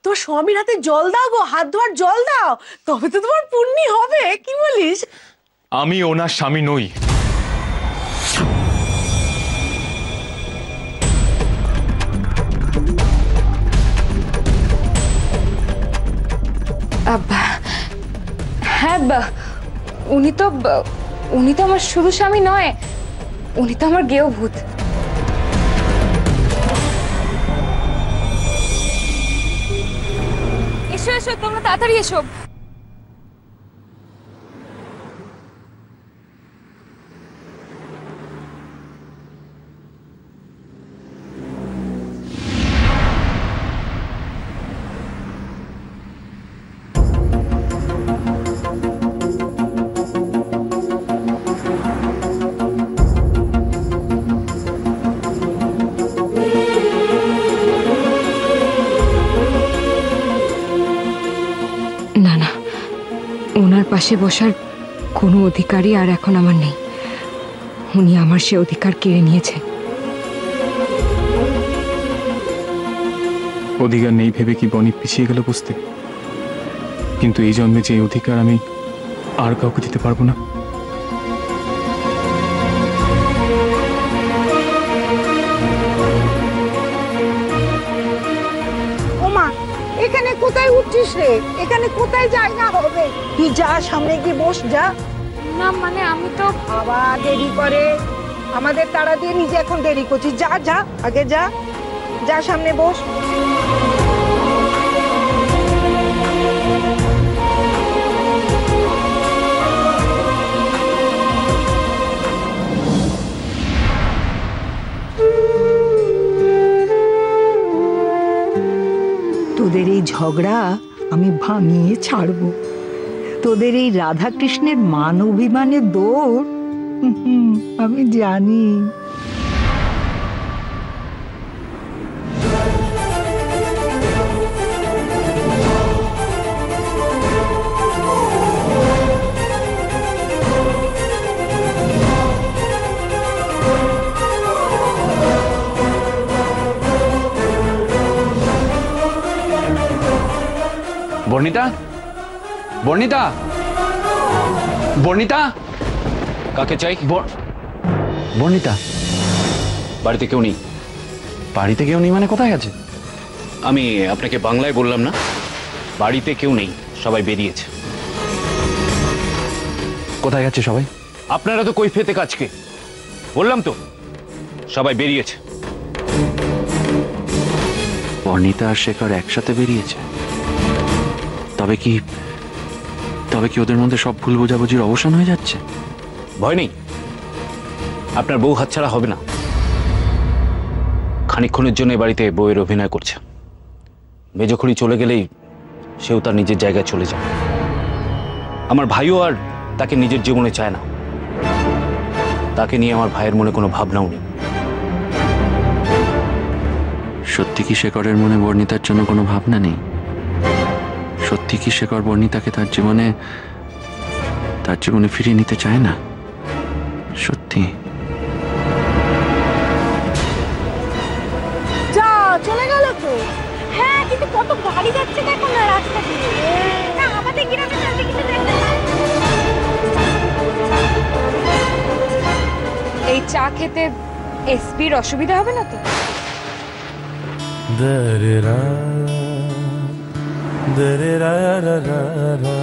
তোমার স্বামীর হাতে জল দাও গো, হাত ধোয়ার জল দাও, তবে তো তোমার পুণ্যি হবে। কি বলিস? আমি ওনার স্বামী নই। হ্যাঁ, উনি তো আমার শুধু স্বামী নয়, উনি তো আমার গেয় ভূত। এসো এসো, তোমরা তাড়াতাড়ি এসো। না না, ওনার পাশে বসার কোনো অধিকারই আর এখন আমার নেই। উনি আমার সে অধিকার কেড়ে নিয়েছে। অধিকার নেই ভেবে কি বনি পিছিয়ে গেল বুঝতে? কিন্তু এই জন্মে যে অধিকার আমি আর কাউকে দিতে পারবো না। ওমা, এখানে কোথায় উঠছিস রে? এখানে কোথায় জায়গা হবে? তুই যা, সামনে গিয়ে বস যা। না মানে আমি তো আবার দেরি করে, আমাদের তাড়া দিয়ে নিজে এখন দেরি করছিস। যা যা, আগে যা, যা সামনে বস। তোদের এই ঝগড়া আমি ভাঙিয়ে ছাড়বো। তোদের এই রাধা কৃষ্ণের মান অভিমানের দৌড় আমি জানি। বর্ণিতা, বর্ণিতা, বর্ণিতা, কাকে চাই? বর্ণিতা, বাড়িতে কেউ নেই। বাড়িতে কেউ নেই মানে কোথায় গেছে? আমি আপনাকে বাংলায় বললাম না, বাড়িতে কেউ নেই, সবাই বেরিয়েছে। কোথায় গেছে সবাই? আপনারা তো কৈফিয়তে কাজকে বললাম তো, সবাই বেরিয়েছে। বর্ণিতা আর শেখর একসাথে বেরিয়েছে? তবে কি ওদের মধ্যে সব ভুল বোঝাবুঝির অবসান হয়ে যাচ্ছে? ভয় নেই, আপনার বউ হাতছাড়া হবে না। খানিকক্ষণের জন্য বাড়িতে বউয়ের অভিনয় করছে। মেজখড়ি চলে গেলেই সেও তার নিজের জায়গায় চলে যায়। আমার ভাইও আর তাকে নিজের জীবনে চায় না। তাকে নিয়ে আমার ভাইয়ের মনে কোনো ভাবনাও নেই। সত্যি কি শেখরের মনে বর্ণিতার জন্য কোনো ভাবনা নেই? সত্যি কি শেখর বর্ণিতাকে তার জীবনে ফিরিয়ে নিতে চায় না? সত্যি? যা, চলে গেল তো। হ্যাঁ, কিন্তু কত গাড়ি যাচ্ছে দেখো না রাস্তা দিয়ে। না, আমাদের গ্রামে যাবে কিন্তু দেখতে পাই। এই চা খেতে এসপির অসুবিধা হবে না তো? দরেরা দরেরা রা রা রা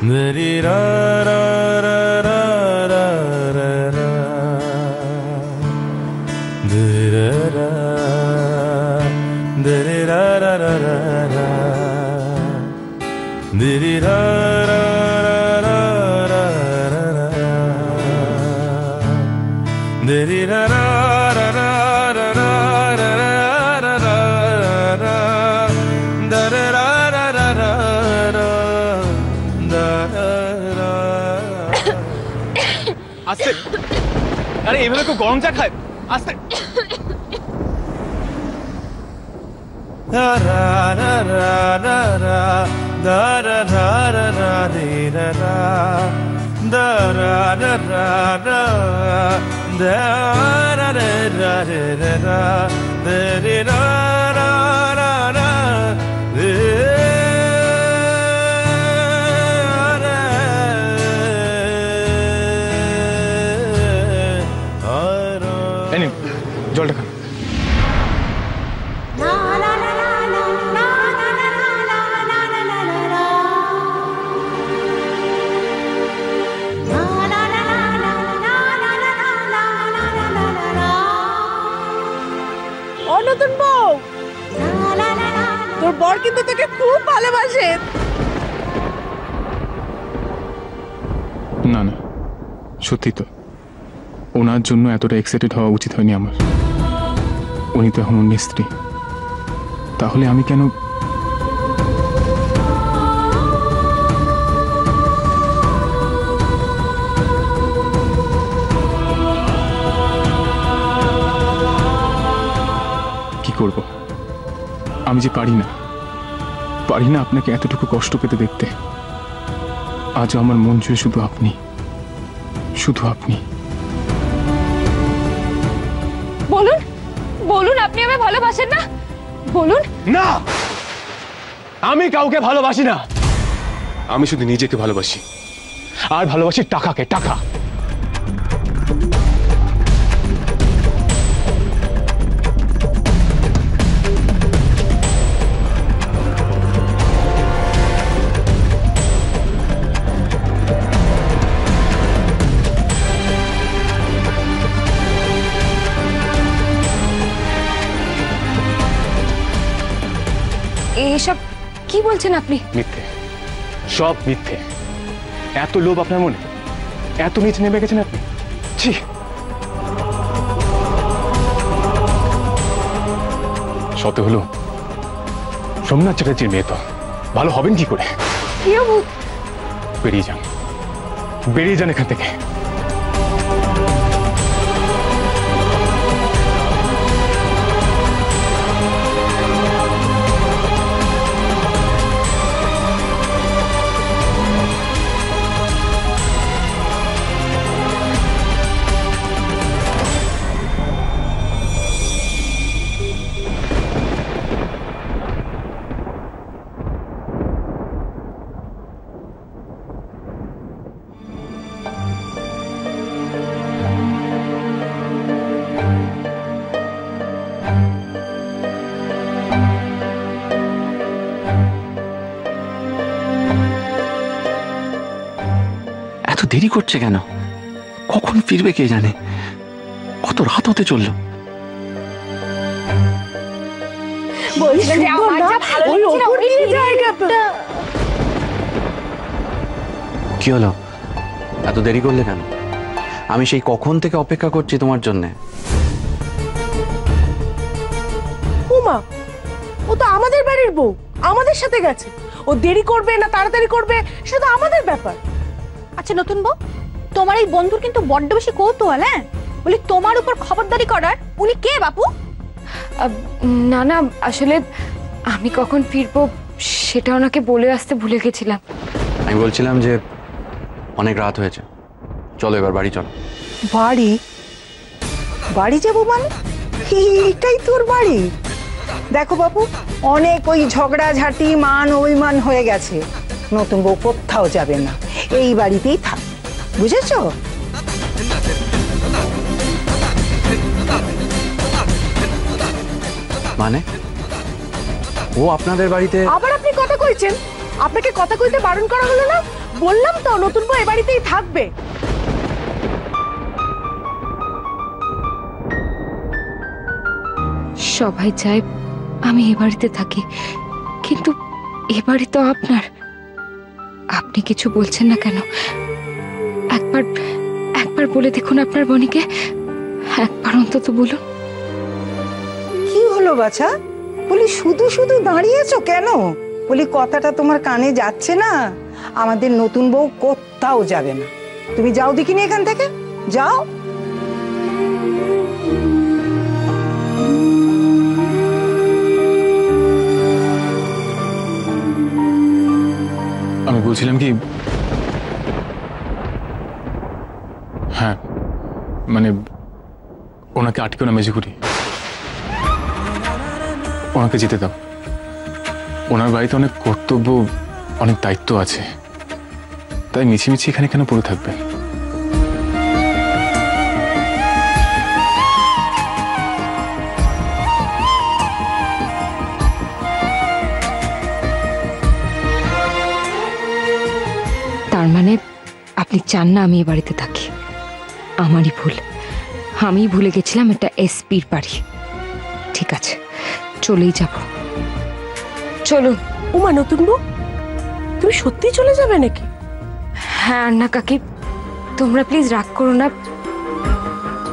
দরেরা রা রা রা রা রা রা দরেরা দরেরা রা রা রা রা দরেরা রা রা রা রা রা দরেরা রা আস্তে, আরে এভাবে কেউ গরম চা খায়? আস্তে। জলটা খান। নতুন বউ, তোর বর কিন্তু তোকে খুব ভালোবাসে। না না, সত্যি তো ওনার জন্য এতটা এক্সাইটেড হওয়া উচিত হয়নি আমার। উনি তো এখন অন্য স্ত্রী, তাহলে আমি কেন? কি করব? আমি যে পারি না আপনাকে এতটুকু কষ্ট পেতে দেখতে। আজও আমার মন জুড়ে শুধু আপনি, শুধু আপনি। বলুন বলুন, আপনি আমায় ভালোবাসেন না? বলুন। না, আমি কাউকে ভালোবাসি না। আমি শুধু নিজেকে ভালোবাসি, আর ভালোবাসি টাকাকে। টাকা। এসব কি বলছেন আপনি? মিথ্যে, সব মিথ্যে। এত লোভ আপনার মনে, এত নিচে নেমে গেছেন আপনি। ছি। শত হলো সোমনাথ চ্যাটার্জির মেয়ে, তো ভালো হবেন কি করে? বেরিয়ে যান, বেরিয়ে যান এখান থেকে। দেরি করছে কেন? কখন ফিরবে কে জানে? কত রাত হতে চললো। কি হলো? এত দেরি করলে কেন? আমি সেই কখন থেকে অপেক্ষা করছি তোমার জন্য। উমা, ও তো আমাদের বাড়ির বউ, আমাদের সাথে গেছে। ও দেরি করবে না তাড়াতাড়ি করবে সেটা আমাদের ব্যাপার। আচ্ছা নতুন বউ, তোমার এই বন্ধুর কিন্তু বড্ড বেশি কৌতূহল। হ্যাঁ, বলি তোমার উপর খবরদারি করার উনি কে বাপু? না না, আসলে আমি কখন ফিরবো সেটা ওনাকে বলে আসতে ভুলে গেছিলাম। আমি বলছিলাম যে অনেক রাত হয়েছে, চলো এবার বাড়ি চলো। বাড়ি? বাড়ি যাবো মানে? এটাই তোর বাড়ি? দেখো বাবু, অনেক ওই ঝগড়াঝাটি মান অভিমান হয়ে গেছে। নতুন বউ কোথাও যাবে না, এই বাড়িতেই থাক, বুঝেছো? মানে ও আপনাদের বাড়িতে? আবার আপনি কথা কইছেন? আপনাকে কথা কইতে বারণ করা হলো না? বললাম তো নতুন বউ এই বাড়িতেই থাকবে। সবাই চায় আমি এ বাড়িতে থাকি, কিন্তু এ বাড়ি তো আপনার। আপনি কিছু বলছেন না কেন? একবার একবার বলে দেখুন আপনার বনিকে, একবার অন্তত বলুন। কি হলো বাছা? বলি শুধু শুধু দাঁড়িয়েছো কেন? বলি কথাটা তোমার কানে যাচ্ছে না? আমাদের নতুন বউ কোথাও যাবে না, তুমি যাও দেখিনি এখান থেকে, যাও। আমি বলছিলাম কি, মানে ওনাকে আটকে না মেঝেগুড়ি, ওনাকে যেতে দাও। ওনার বাড়িতে অনেক কর্তব্য, অনেক দায়িত্ব আছে, তাই মিছিমিছি এখানে কেন পড়ে থাকবে? তার মানে আপনি চান না আমি এ বাড়িতে থাকি? আমারই ভুল, আমি ভুলে গেছিলাম এটা এসপির বাড়ি। ঠিক আছে, চলেই যাব। চলুন। উমা, নতুন বউ, তুমি সত্যি চলে যাবে নাকি? হ্যাঁ আন্না কাকি, তোমরা প্লিজ রাগ করো না,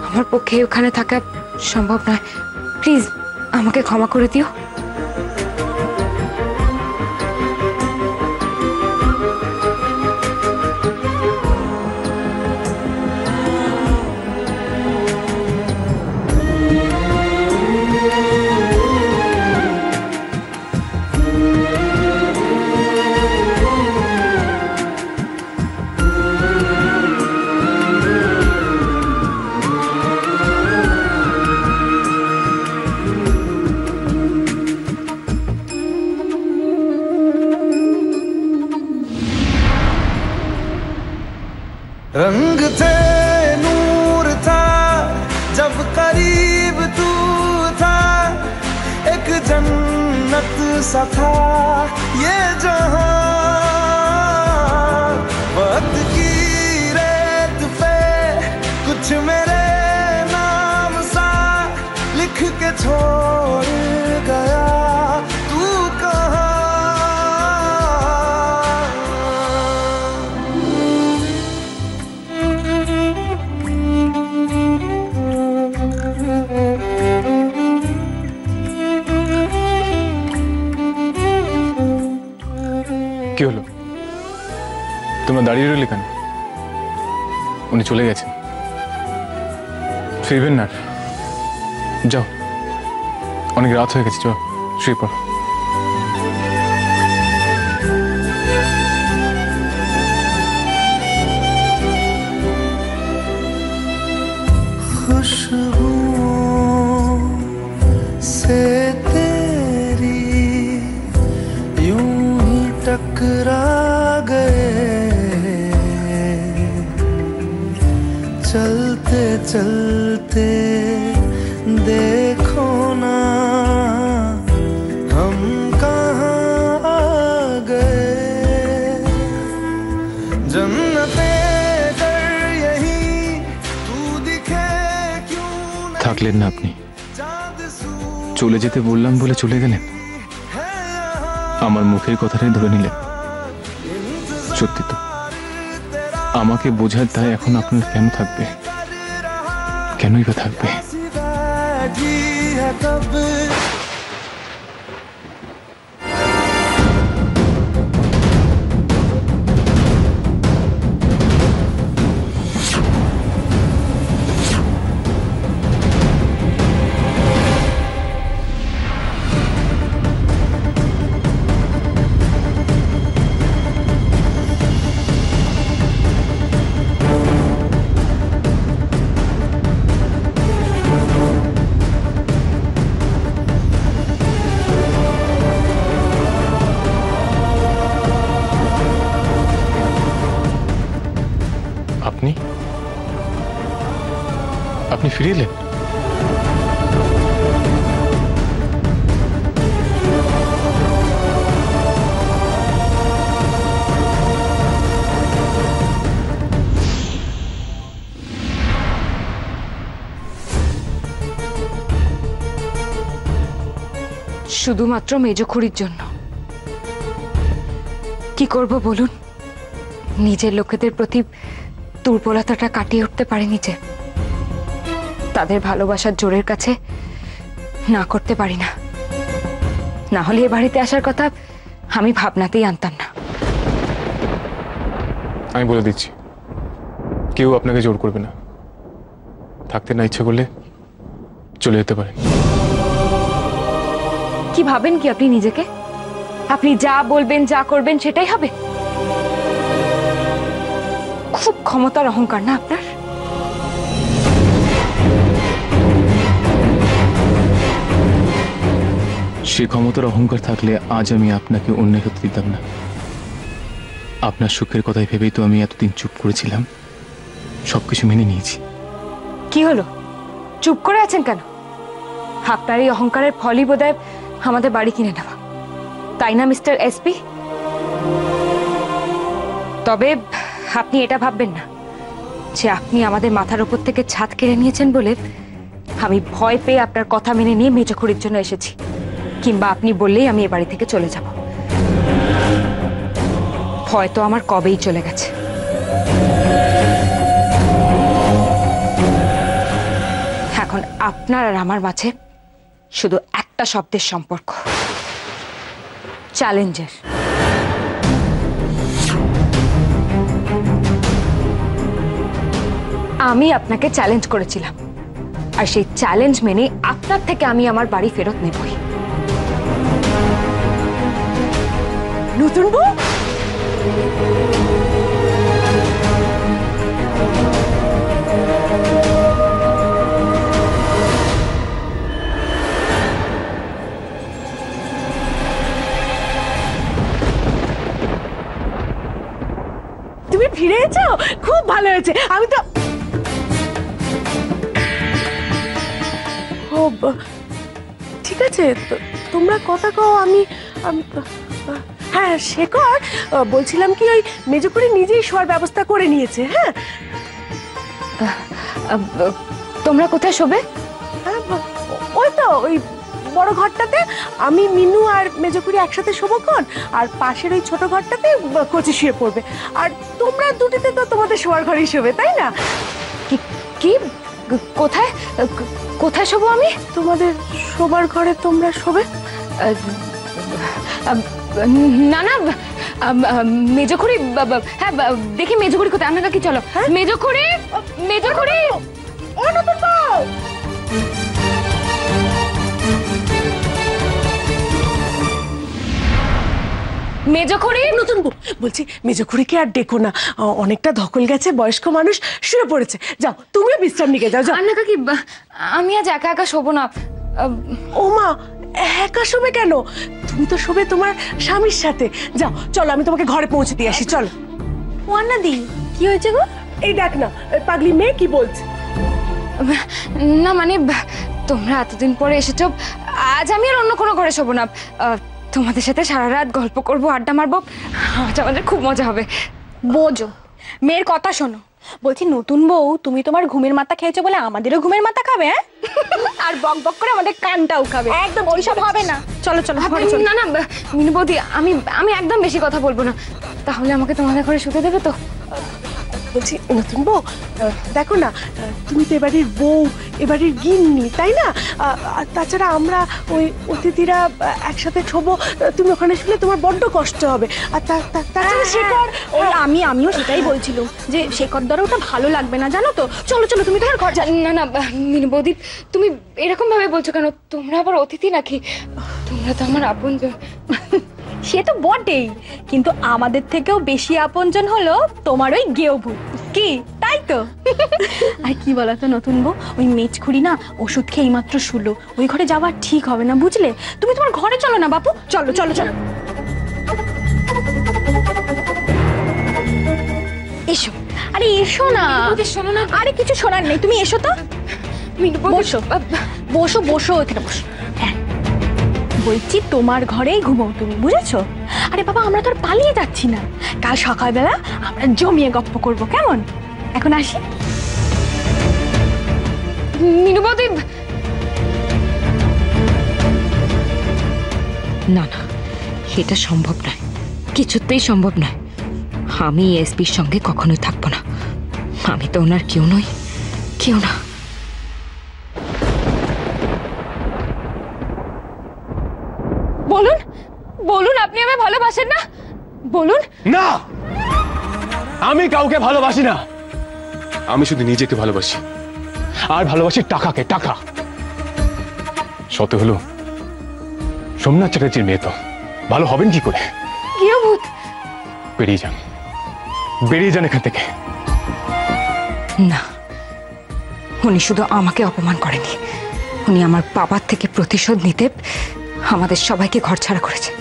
আমার পক্ষে ওখানে থাকা সম্ভব নয়। প্লিজ আমাকে ক্ষমা করে দিও। रंग थे, नूर था, जब करीब तू था, एक जन्नत सा था ये जहां। वक्त की रेत पे कुछ मेरे नाम सा लिख के छोड़ गया तू कहाँ। কি হলো? তোমরা দাঁড়িয়ে রইলে কেন? উনি চলে গেছেন, ফিরবেন না? যাও, অনেক রাত হয়ে গেছে, চলো শুয়ে পড়ো। खुशबुओं से तेरी यूं ही टकरा गए, चलते चलते देखो ना हम कहाँ आ गए। जन्नते कर यही तू दिखे क्यों नहीं, থাকলেন না আপনি, चाँद सू চলে যেতে বললাম বলে চলে গেলেন। আমার মুখের কথাটাই ধরে নিলেন। সত্যি তো, আমাকে বোঝার দায় এখন আপনার কেন থাকবে? কেনই বা থাকবে? बैठी है कब। আপনি আপনি ফিরে এলেন? শুধুমাত্র মেজখুড়ির জন্য। কি করব বলুন, নিজের লোকেদের প্রতি দুর্বলতাটা কাটিয়ে উঠতে পারিনি যে, তাদের ভালোবাসার জোরের কাছে না করতে পারি না। না হলে এ বাড়িতে আসার কথা আমি ভাবনাতেই আনতাম না। আমি বলে দিচ্ছি, কেউ আপনাকে জোর করবে না। থাকতে না ইচ্ছে করলে চলে যেতে পারেন। কি ভাবেন কি আপনি নিজেকে? আপনি যা বলবেন, যা করবেন সেটাই হবে? খুব ক্ষমতার অহংকার না আপনার? সে ক্ষমতার অহংকার থাকলে আজ আমি আপনাকে অন্যের হতে দিতাম না। আপনার সুখের কথাই ভেবেই তো আমি এতদিন চুপ করেছিলাম, সবকিছু মেনে নিয়েছি। কি হলো, চুপ করে আছেন কেন? আপনার এই অহংকারের ফলই বোধহয় আমাদের বাড়ি কিনে নেওয়া, তাই না মিস্টার এসপি? তবে আপনি এটা ভাববেন না যে আপনি আমাদের মাথার উপর থেকে ছাদ কেড়ে নিয়েছেন বলে আমি ভয় পেয়ে আপনার কথা মেনে নিয়ে মেজখুড়ির জন্য এসেছি, কিংবা আপনি বললেই আমি এ বাড়ি থেকে চলে যাব। ভয় তো আমার কবেই চলে গেছে। এখন আপনার আর আমার মাঝে শুধু একটা শব্দের সম্পর্ক, চ্যালেঞ্জের। আমি আপনাকে চ্যালেঞ্জ করেছিলাম, আর সেই চ্যালেঞ্জ মেনে আপনার থেকে আমি আমার বাড়ি ফেরত নেবই। নতুন বউ, তুমি ফিরে এসেছো, খুব ভালো হয়েছে। আমি তো ঠিক আছে, তোমরা কথা কও। আমি হ্যাঁ শেখর, বলছিলাম কি ওই মেজখুড়ি নিজেই শোয়ার ব্যবস্থা করে নিয়েছে। হ্যাঁ, তোমরা কোথায় শোবে? হ্যাঁ, ওই তো ওই বড় ঘরটাতে আমি, মিনু আর মেজখুড়ি একসাথে শোবক্ষণ, আর পাশের ওই ছোট ঘরটাতে কচি শুয়ে পড়বে। আর তোমরা দুটিতে তো তোমাদের শোয়ার ঘরেই শোবে, তাই না? কি কোথায় কোথায় শোবো আমি? তোমাদের শোবার ঘরে তোমরা শোবে। না না, মেজখুড়ি, হ্যাঁ দেখি মেজখুড়ি কোথায়। আপনারা কি চলো। মেজখুড়ি, মেজখুড়ি, ও নতুন বউ, মেজখুড়ি। নতুন বউ বলছি, মেজখুড়িকে আর ডেকো না, অনেকটা ধকল গেছে, বয়স্ক মানুষ শুয়ে পড়েছে। যাও তুমিও বিশ্রাম নিয়ে যাও। যাও। না কাকি, আমি আজ একা একা শোবো না। ও মা, একা শোবে কেন? তুমি তো শোবে তোমার স্বামীর সাথে। যাও চলো, আমি তোমাকে ঘরে পৌঁছে দিয়ে আসি। চলো। ওয়ান্নাদি, কি হয়েছে গো? এই দেখ না, পাগলি মেয়ে কি বলছে। না মানে, তোমরা এতদিন পরে এসেছো, আজ আমি আর অন্য কোনো ঘরে শোবো না। তোমাদের সাথে সারা রাত গল্প করবো, আড্ডা মারবো, আমাদের খুব মজা হবে। বোঝো, মেয়ের কথা শোনো। বলছি নতুন বউ, তুমি তোমার ঘুমের মাথা খেয়েছো বলে আমাদেরও ঘুমের মাথা খাবে? হ্যাঁ, আর বক বক করে আমাদের কানটাও খাবে। একদম ওইসব হবে না। চলো চলো ঘরে চলো। না না মিনু বৌদি, আমি একদম বেশি কথা বলবো না। তাহলে আমাকে তোমাদের ঘরে শুতে দেবে তো? বলছি নতুন বউ, দেখো না, তুমি তো এবাড়ির বউ, এবাড়ির গিন্নি, তাই না? আর তাছাড়া আমরা ওই অতিথিরা একসাথে শোবো, তুমি ওখানে শুলে তোমার বড্ড কষ্ট হবে। আর তাছাড়া শেখর, ওই আমিও সেটাই বলছিলাম যে শেখর দ্বারা ওটা ভালো লাগবে না, জানো তো। চলো চলো, তুমি তোমার ঘর। না না মিনু বৌদি, তুমি এরকম ভাবে বলছো কেন? তোমরা আবার অতিথি নাকি? তোমরা তো আমার আপনজন। সে তো বটেই, কিন্তু আমাদের থেকেও বেশি আপনজন হলো তোমার ওই গেয়ভূ। কি তাই তো? আর কি বলতো নতুন বউ, ওই মেজখুড়ি না ওষুধ খেয়ে মাত্র শুলো, ওই ঘরে যাওয়া ঠিক হবে না, বুঝলে? তুমি তোমার ঘরে চলো না বাপু। চলো চলো চলো। এসো। আরে এসো না। শোনো না। আরে কিছু শোনার নেই, তুমি এসো তো। মিনু বৌদি, বসো বসো বসো, এখানে বসো। হ্যাঁ, বলছি তোমার ঘরেই ঘুমাও তুমি, বুঝেছো? আরে বাবা, আমরা তো আর পালিয়ে যাচ্ছি না, কাল সকালবেলা আমরা জমিয়ে গপ্প করব, কেমন? এখন আসি। মিনু বৌদি, না না, এটা সম্ভব নয়, কিছুতেই সম্ভব নয়। আমি এসপির সঙ্গে কখনোই থাকবো না। আমি তো ওনার কেউ নই, কেউ না। বলুন বলুন, আপনি আমায় ভালোবাসেন না? বলুন। না, আমি কাউকে ভালোবাসি না। আমি শুধু নিজেকে ভালোবাসি, আর ভালোবাসি টাকাকে। টাকা সতে হলো সোমনাথ চ্যাটার্জির মেয়ে, তো ভালো হবেন কি করে? গৃহভূত, বেরিয়ে যান, বেরিয়ে যান এখান থেকে। না, উনি শুধু আমাকে অপমান করেনি, উনি আমার বাবার থেকে প্রতিশোধ নিতে আমাদের সবাইকে ঘরছাড়া করেছে,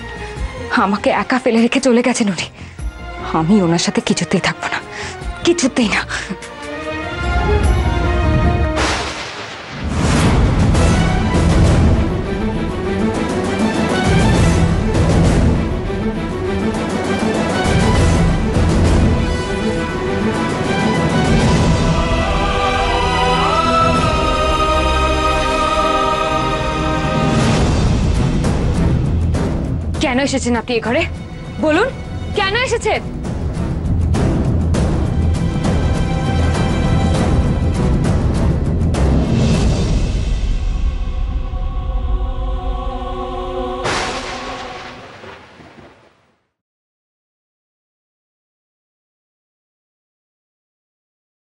আমাকে একা ফেলে রেখে চলে গেছেন উনি। আমি ওনার সাথে কিছুতেই থাকবো না, কিছুতেই না। কেন এসেছেন আপনি এ ঘরে? বলুন, কেন এসেছেন?